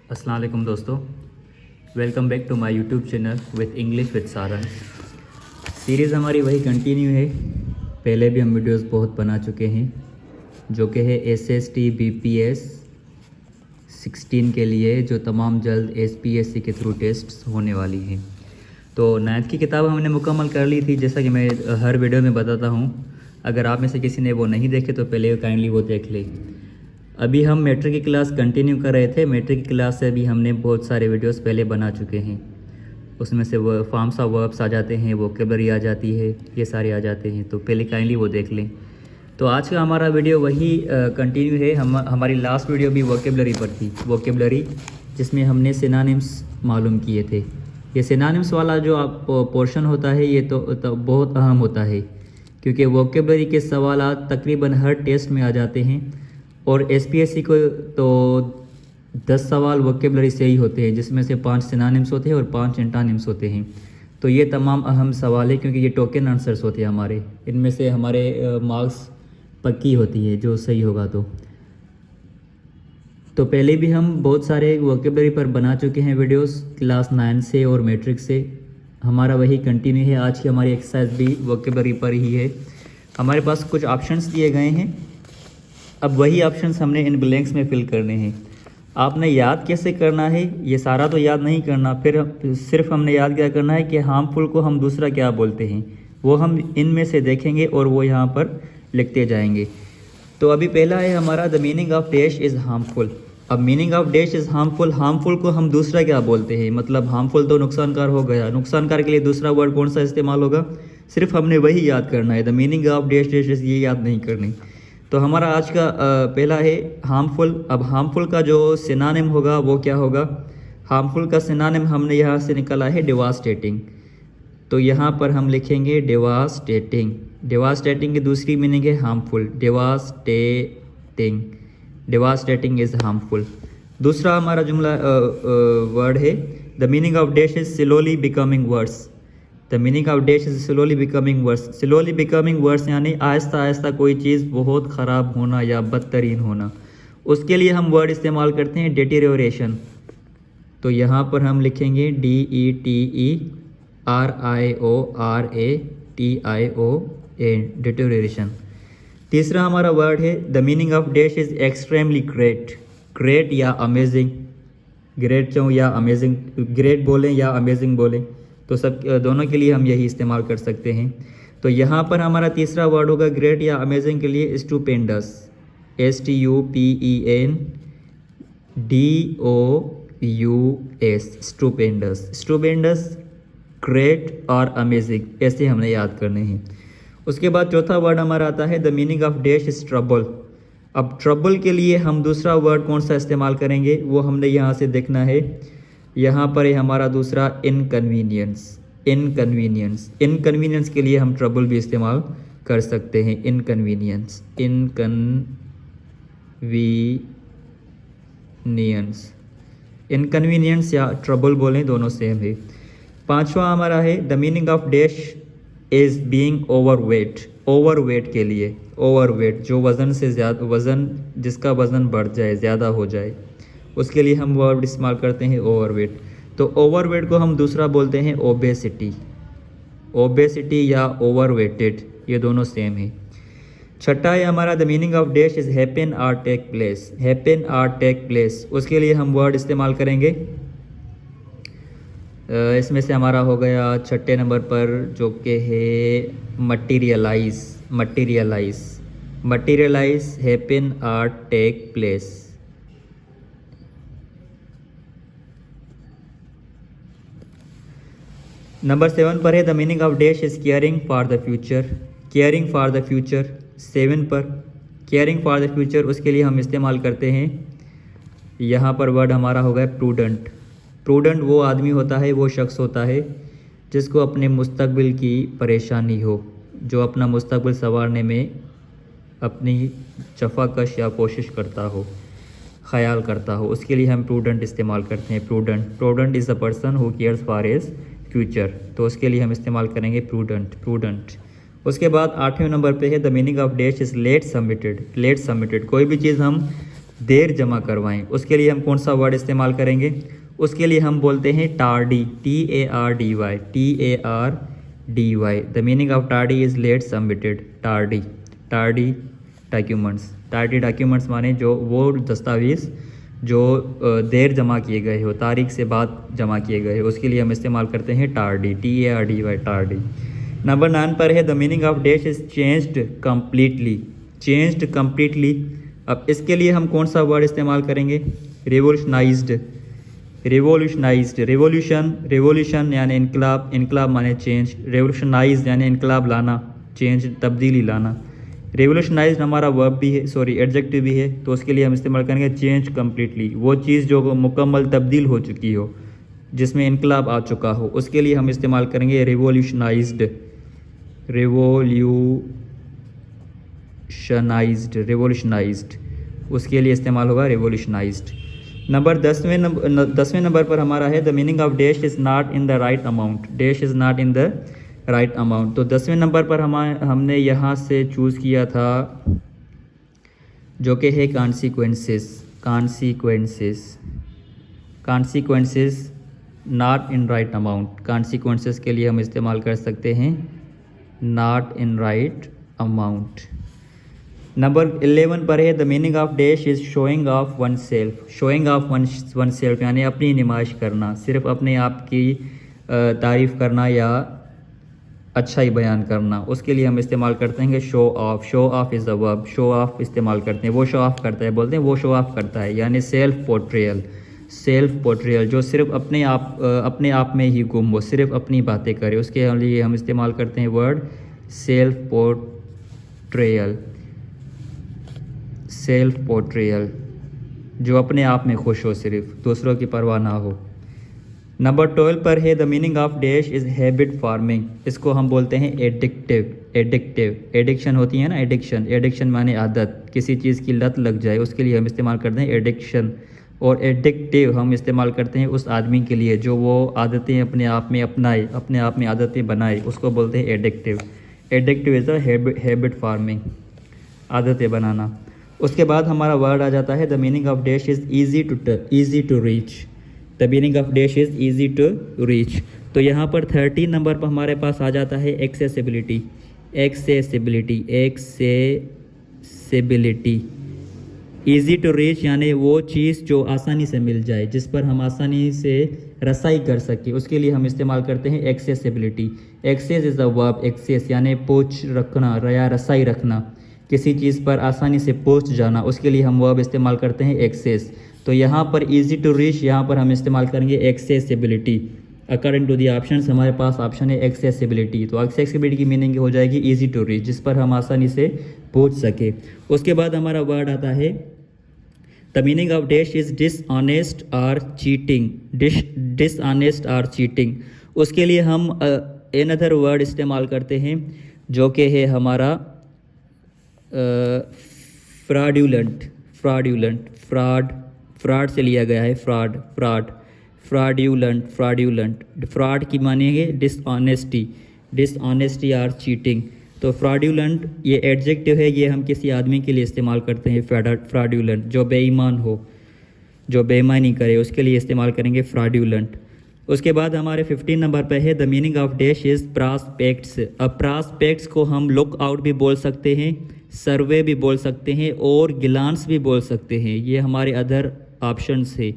अस्सलाम वालेकुम दोस्तों, welcome back to my YouTube channel with English with Sarang. Series हमारी वही कंटिन्यू है। पहले भी हम वीडियोस बहुत बना चुके हैं, जो कि है SST BPS 16 के लिए, जो तमाम जल्द SPSC के थ्रू टेस्ट होने वाली हैं। तो 9th की किताब हमने मुकम्मल कर ली थी, जैसा कि मैं हर वीडियो में बताता हूँ। अगर आप में से किसी ने वो नहीं देखे तो पहले काइंडली वो देख ले। अभी हम मैट्रिक की क्लास कंटिन्यू कर रहे थे। मैट्रिक की क्लास से भी हमने बहुत सारे वीडियोस पहले बना चुके हैं। उसमें से वो फॉर्म्स ऑफ वर्ब्स आ जाते हैं, वोकेबलरी आ जाती है, ये सारे आ जाते हैं, तो पहले काइंडली वो देख लें। तो आज का हमारा वीडियो वही कंटिन्यू है। हमारी लास्ट वीडियो भी वोकेबलरी पर थी, वोकेबलरी जिसमें हमने सिनोनिम्स मालूम किए थे। ये सिनोनिम्स वाला जो आप पोर्शन होता है ये तो बहुत अहम होता है, क्योंकि वोकेबलरी के सवाल तकरीबन हर टेस्ट में आ जाते हैं। और SPSC को तो 10 सवाल वोकेबलरी से ही होते हैं, जिसमें से 5 सिनोनिम्स होते हैं और 5 एंटोनिम्स होते हैं। तो ये तमाम अहम सवाल है, क्योंकि ये टोकन आंसर्स होते हैं हमारे। इनमें से हमारे मार्क्स पक्की होती है जो सही होगा। तो पहले भी हम बहुत सारे वोकेबलरी पर बना चुके हैं वीडियोस, क्लास 9 से और मैट्रिक से। हमारा वही कंटिन्यू है। आज की हमारी एक्सरसाइज भी वोकेबलरी पर ही है। हमारे पास कुछ ऑप्शंस दिए गए हैं। अब वही ऑप्शंस हमने इन ब्लैंक्स में फिल करने हैं। आपने याद कैसे करना है, ये सारा तो याद नहीं करना, फिर सिर्फ हमने याद क्या करना है कि हार्मफुल को हम दूसरा क्या बोलते हैं, वो हम इनमें से देखेंगे और वो यहाँ पर लिखते जाएंगे। तो अभी पहला है हमारा the meaning of dash is harmful. अब meaning of dash is harmful, harmful को हम दूसरा क्या बोलते हैं, मतलब हार्मफुल तो नुकसानकार हो गया, नुकसानकार के लिए दूसरा वर्ड कौन सा इस्तेमाल होगा, सिर्फ हमने वही याद करना है। The meaning of dash dash ये याद नहीं करनी। तो हमारा आज का पहला है हार्मफुल। अब हार्मफुल का जो सिनोनिम होगा वो क्या होगा। हार्मफुल का सिनोनिम हमने यहाँ से निकाला है डिवास्टेटिंग। तो यहाँ पर हम लिखेंगे डिवास्टेटिंग। डिवास्टेटिंग की दूसरी मीनिंग है harmful, devastating. Devastating is harmful. दूसरा हमारा जुमला वर्ड है the meaning of dash is slowly becoming worse. The meaning of dash is slowly becoming worse. Slowly becoming worse यानी आहिस्ता आहिस्ता कोई चीज़ बहुत ख़राब होना या बदतरीन होना। उसके लिए हम वर्ड इस्तेमाल करते हैं डिटेरियोरेशन। तो यहाँ पर हम लिखेंगे DETERIORATION, डिटेरियोरेशन। तीसरा हमारा वर्ड है the meaning of dash is extremely great. Great या अमेजिंग, ग्रेट चाहो या अमेजिंग, ग्रेट बोलें या अमेजिंग बोलें, तो सब दोनों के लिए हम यही इस्तेमाल कर सकते हैं। तो यहाँ पर हमारा तीसरा वर्ड होगा ग्रेट या अमेजिंग के लिए stupendous, STUPENDOUS, stupendous. Stupendous, great और अमेजिंग, ऐसे हमने याद करने हैं। उसके बाद चौथा वर्ड हमारा आता है the meaning of dash is trouble. अब ट्रबल के लिए हम दूसरा वर्ड कौन सा इस्तेमाल करेंगे वो हमने यहाँ से देखना है। यहाँ पर है हमारा दूसरा इनकन्वीनियंस। इनकन्वीनियंस, इनकन्वीनियंस के लिए हम ट्रबल भी इस्तेमाल कर सकते हैं। इनकन्वीनियंस, इनकन्वीनियंस, इनकन्वीनियंस या ट्रबल बोलें, दोनों सेम है। पांचवा हमारा है the meaning of dash is being overweight. Overweight के लिए, ओवरवेट जो वज़न से ज़्यादा, वज़न जिसका वज़न बढ़ जाए, ज़्यादा हो जाए, उसके लिए हम वर्ड इस्तेमाल करते हैं ओवरवेट। तो ओवरवेट को हम दूसरा बोलते हैं ओबेसिटी। ओबेसिटी या ओवरवेटेड, ये दोनों सेम है। छठा है हमारा the meaning of dash is happen और टेक प्लेस। हैपन और टेक प्लेस, उसके लिए हम वर्ड इस्तेमाल करेंगे। इसमें से हमारा हो गया छठे नंबर पर जो कि है मटीरियलाइज। मटीरियलाइज, मटीरियलाइज, हैपन और टेक प्लेस। नंबर 7 पर है the meaning of dash is caring for the future. Caring for the future 7 पर, केयरिंग फॉर द फ्यूचर, उसके लिए हम इस्तेमाल करते हैं, यहाँ पर वर्ड हमारा होगा प्रूडेंट। प्रूडेंट वो आदमी होता है, वो शख्स होता है जिसको अपने मुस्तकबिल की परेशानी हो, जो अपना मुस्तकबिल संवारने में अपनी जफाकश या कोशिश करता हो, ख्याल करता हो, उसके लिए हम प्रूडेंट इस्तेमाल करते हैं। Prudent, prudent is a person who cares for his future, तो उसके लिए हम इस्तेमाल करेंगे प्रूडेंट। प्रूडेंट। उसके बाद 8वें नंबर पे है the meaning of dash is late submitted. Late submitted, कोई भी चीज़ हम देर जमा करवाएं, उसके लिए हम कौन सा वर्ड इस्तेमाल करेंगे? उसके लिए हम बोलते हैं tardy, TARDY, TARDY। The meaning of tardy is late submitted. Tardy, tardy documents, tardy documents माने जो वो दस्तावेज़ जो देर जमा किए गए हो, तारीख से बाद जमा किए गए हो, उसके लिए हम इस्तेमाल करते हैं टार्डी, TARDY, टार्डी। नंबर 9 पर है the meaning of dash is changed completely, changed completely. अब इसके लिए हम कौन सा वर्ड इस्तेमाल करेंगे? रिवोल्यूशनाइज्ड, रिवोल्यूशनाइज्ड, रिवोल्यूशन, रिवोल्यूशन यानी इनकलाब, इनकलाब माने चेंज, रेवोल्यूशनाइज यानी इनकलाब लाना, चेंज तब्दीली लाना। रेवोल्यूशनाइज हमारा वर्ब भी है, सॉरी एडजेक्टिव भी है, तो उसके लिए हम इस्तेमाल करेंगे चेंज कम्प्लीटली। वो चीज़ जो मुकम्मल तब्दील हो चुकी हो, जिसमें इनकलाब आ चुका हो, उसके लिए हम इस्तेमाल करेंगे रिवोल्यूशनाइज्ड, रिवोल्यूशनाइज्ड, रिवोल्यूशनाइज्ड, उसके लिए इस्तेमाल होगा रिवोल्यूशनाइज्ड। नंबर 10वें नंबर पर हमारा है the meaning of dash is not in the right amount, dash is not in the right amount. तो 10वें नंबर पर हमने यहाँ से चूज़ किया था जो कि है consequences, consequences, consequences not in right amount. Consequences के लिए हम इस्तेमाल कर सकते हैं not in right amount. Number 11 पर है the meaning of dash is showing off one self, showing off one self यानी अपनी नुमाइश करना, सिर्फ अपने आप की तारीफ़ करना या अच्छाई बयान करना, उसके लिए हम इस्तेमाल करते हैं कि show off, show off is the verb, show off इस्तेमाल करते हैं। वो शो ऑफ करता है, बोलते हैं वो शो ऑफ करता है, यानी सेल्फ पोर्ट्रेयल, सेल्फ पोर्ट्रेयल जो सिर्फ अपने आप में ही गुम हो, सिर्फ अपनी बातें करे, उसके लिए हम इस्तेमाल करते हैं word self portrayal, self portrayal जो अपने आप में खुश हो, सिर्फ दूसरों की परवाह ना हो। नंबर 12 पर है the meaning of dash is habit farming, इसको हम बोलते हैं एडिक्टिव, एडिक्टिव, एडिक्शन होती है ना, एडिक्शन, एडिक्शन माने आदत, किसी चीज़ की लत लग जाए, उसके लिए हम इस्तेमाल करते हैं एडिक्शन। और एडिक्टिव हम इस्तेमाल करते हैं उस आदमी के लिए जो वो आदतें अपने आप में अपनाए, अपने आप में आदतें बनाए, उसको बोलते हैं addictive. Addictive is a habit forming, आदतें बनाना। उसके बाद हमारा वर्ड आ जाता है the meaning of dash is easy to reach, the meaning of dash is easy to reach. तो यहाँ पर 13 नंबर पर हमारे पास आ जाता है accessibility, accessibility, accessibility. Easy to reach यानी वो चीज़ जो आसानी से मिल जाए, जिस पर हम आसानी से रसाई कर सके, उसके लिए हम इस्तेमाल करते हैं accessibility. Access is the verb, access यानी पहुँच रखना या रसाई रखना, किसी चीज़ पर आसानी से पहुँच जाना, उसके लिए हम वर्ब इस्तेमाल करते हैं एक्सेस। तो यहाँ पर इजी टू रीच, यहाँ पर हम इस्तेमाल करेंगे accessibility. According to the options हमारे पास ऑप्शन है एक्सेसिबिलिटी, तो एक्सेसिबिलिटी की मीनिंग हो जाएगी इजी टू रीच, जिस पर हम आसानी से पहुँच सके। उसके बाद हमारा वर्ड आता है the meaning of dash is dishonest और चीटिंग, डिसऑनेस्ट और चीटिंग। उसके लिए हम अनदर वर्ड इस्तेमाल करते हैं जो कि है हमारा फ्रॉड्यूलेंट, फ्रॉड्यूलेंट, फ्रॉड से लिया गया है, फ्रॉड्यूलेंट, फ्रॉड की माने है डिसऑनेस्टी, डिसऑनेस्टी और चीटिंग। तो फ्रॉड्यूलेंट ये एडजेक्टिव है, ये हम किसी आदमी के लिए इस्तेमाल करते हैं, फ्रॉड्यूलेंट जो बेईमान हो, जो बेईमानी करे, उसके लिए इस्तेमाल करेंगे फ्रॉड्यूलेंट। उसके बाद हमारे 15 नंबर पे है the meaning of dash is prospects. अब प्रॉस्पेक्ट्स को हम लुक आउट भी बोल सकते हैं, सर्वे भी बोल सकते हैं और ग्लांस भी बोल सकते हैं, ये हमारे अदर ऑप्शंस है।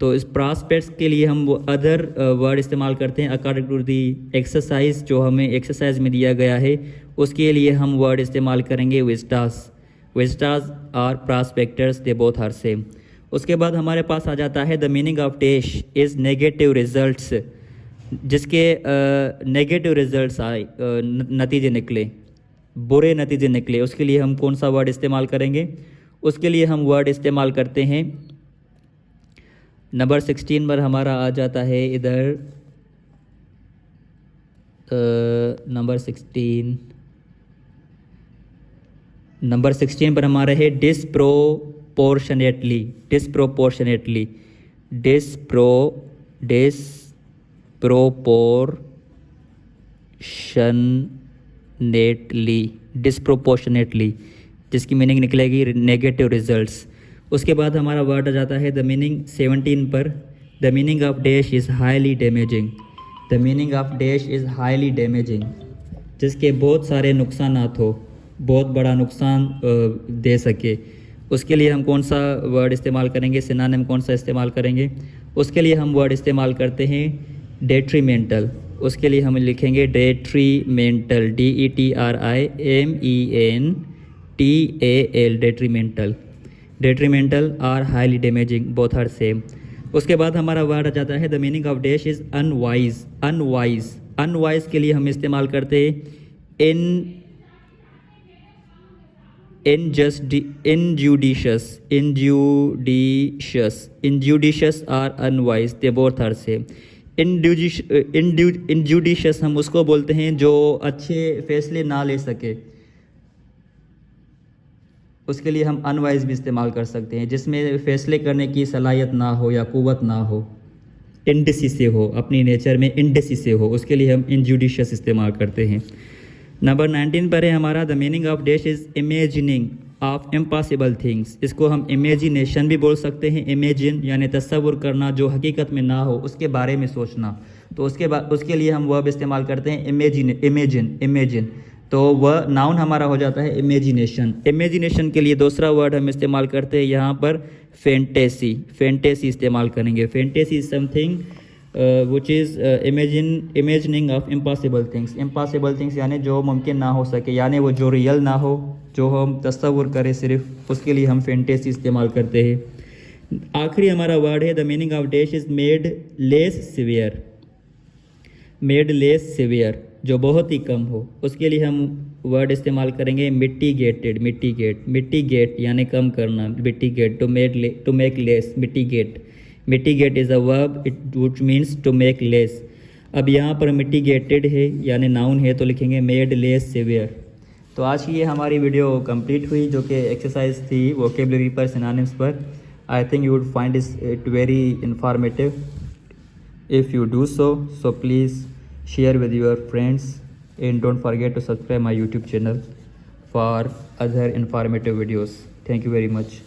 तो इस प्रॉस्पेक्ट्स के लिए हम वो अदर वर्ड इस्तेमाल करते हैं अकॉर्डिंग टू दी एक्सरसाइज जो हमें एक्सरसाइज में दिया गया है, उसके लिए हम वर्ड इस्तेमाल करेंगे विस्टास, विस्टास और प्रॉस्पेक्टर्स, दे बोथ आर सेम। उसके बाद हमारे पास आ जाता है the meaning of dash is negative results, जिसके नेगेटिव रिजल्ट्स आए, नतीजे निकले, बुरे नतीजे निकले, उसके लिए हम कौन सा वर्ड इस्तेमाल करेंगे? उसके लिए हम वर्ड इस्तेमाल करते हैं नंबर 16 पर हमारा आ जाता है इधर नंबर 16 पर हमारा है डिसप्रोपोर्शनेटली, डिसप्रोपोर्शनेटली, डिसप्रोपोर्शनेटली, जिसकी मीनिंग निकलेगी नेगेटिव रिजल्ट्स। उसके बाद हमारा वर्ड आ जाता है द मीनिंग 17 पर। The meaning of dash is highly damaging. The meaning of dash is highly damaging, जिसके बहुत सारे नुकसानात हो, बहुत बड़ा नुकसान दे सके। उसके लिए हम कौन सा वर्ड इस्तेमाल करेंगे, सिनोनिम कौन सा इस्तेमाल करेंगे? उसके लिए हम वर्ड इस्तेमाल करते हैं डेट्रीमेंटल। उसके लिए हम लिखेंगे detrimental, DETRIMENTAL, detrimental. Detrimental are highly damaging, both are same. उसके बाद हमारा वर्ड आ जाता है the meaning of dash is unwise. Unwise, unwise के लिए हम इस्तेमाल करते हैं injudicious, injudicious or unwise, they both are same. injudicious हम उसको बोलते हैं जो अच्छे फैसले ना ले सके, उसके लिए हम अनवाइज भी इस्तेमाल कर सकते हैं, जिसमें फैसले करने की सलाहियत ना हो या कुव्वत ना हो, इंडिसिसिव हो, अपनी नेचर में इंडिसिसिव हो, उसके लिए हम इंजुडिशियस इस्तेमाल करते हैं। नंबर 19 पर है हमारा the meaning of dash is imagining of impossible things. इसको हम इमेजिनेशन भी बोल सकते हैं। इमेजिन यानी तस्वुर करना जो हकीकत में ना हो, उसके बारे में सोचना। तो उसके लिए हम वर्ब इस्तेमाल करते हैं इमेजिन। तो वह नाउन हमारा हो जाता है इमेजिनेशन। इमेजिनेशन के लिए दूसरा वर्ड हम इस्तेमाल करते हैं यहाँ पर फैंटेसी। फैंटेसी इस्तेमाल करेंगे। Fantasy is something which is imagining of impossible things. Impossible things यानी जो मुमकिन ना हो सके, यानी वो जो रियल ना हो, जो हम तस्वुर करें सिर्फ, उसके लिए हम फैंटेसी इस्तेमाल करते हैं। आखिरी हमारा वर्ड है the meaning of dash is made less severe. Made less severe जो बहुत ही कम हो, उसके लिए हम वर्ड इस्तेमाल करेंगे मिटिगेटेड। मिटिगेट यानी कम करना। Mitigate to make less. Mitigate is a verb which means to make less. अब यहाँ पर मिटिगेटेड है यानी नाउन है, तो लिखेंगे मेड लेस सिवियर। तो आज की ये हमारी वीडियो कंप्लीट हुई, जो कि एक्सरसाइज थी वोकेबलरी पर, सिनोनिम्स पर। I think you would find it very informative. If you do so please share with your friends and don't forget to subscribe my YouTube channel for other informative videos. Thank you very much.